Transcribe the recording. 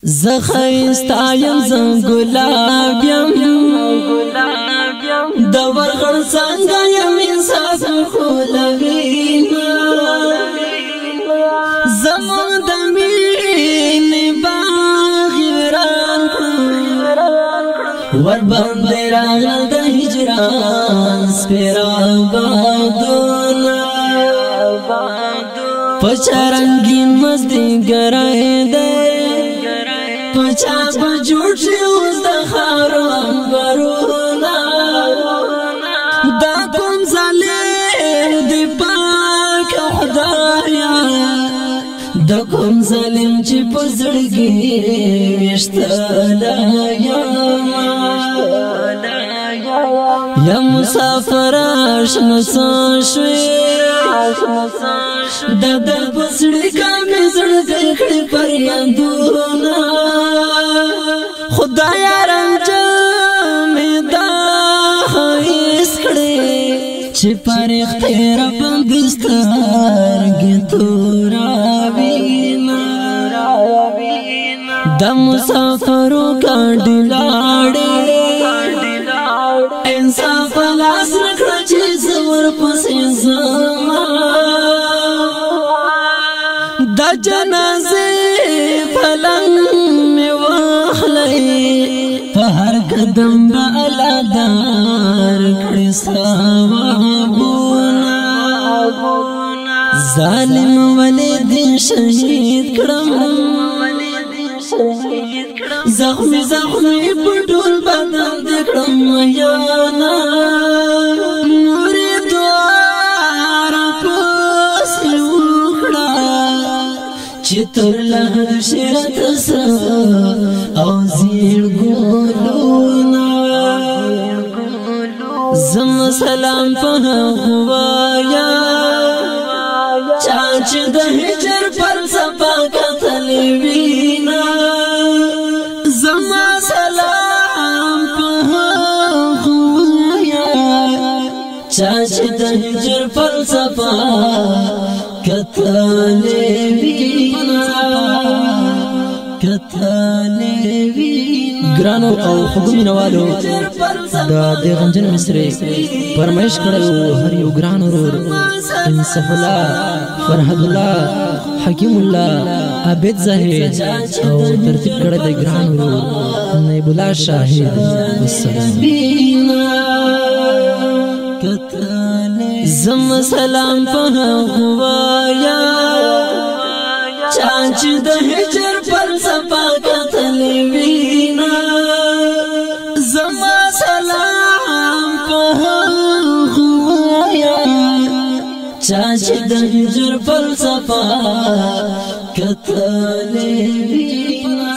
زخیستا یم زن گلاب یم دور غر څنګه یم انصاف خولوین زمون د مینې باغ وران ور باندې راغل د هجران سپیرا بادونه پچرنګین مزدي ګرای دی پچا بجوړ شي اوس د خارو انبرونا دا کوم ظالم دی پاک خدایا د کوم ظالم چې په زړګي وشتلا یا مسافر آشنا شوي د دل پسړي کامې زړګي کړي پریاندونه خدایا رنج مې دا هیڅ کړي چې پر اختیار بندسترګې توراوینا د مسافرو کاډي لاړې انصاف لاس نکړه چې زور پسې زما د جنازې پلنګ مې واخلې په هر قدم به الله دار کړې ثوابونه ظالم ولې دې شهید کړم زخمی زخمی پټول بدن دې کړم یا نه نورې دوار پسې وکړه چې تر لحد شرط او زیر ګلونه زم سلام په هوایا چا چې د هجر پر صفا کتلې وینا زما سلام په هوایا چا چې د هجر پر صفا کتلې ګرانو او خوګمینوالو دا د غنجن مصری فرمایش کړو هر یو ګران ورور انصاف الله فرحت الله حکیم الله عابد زاهد او ترتیب کړه د ګران ورور نیب الله شاهد والسلام زم سلام په هوایا چا چې د هجر پر صفا کتلې وینا زما سلام په هوایا چا چې د هجر پر صفا کتلې وینا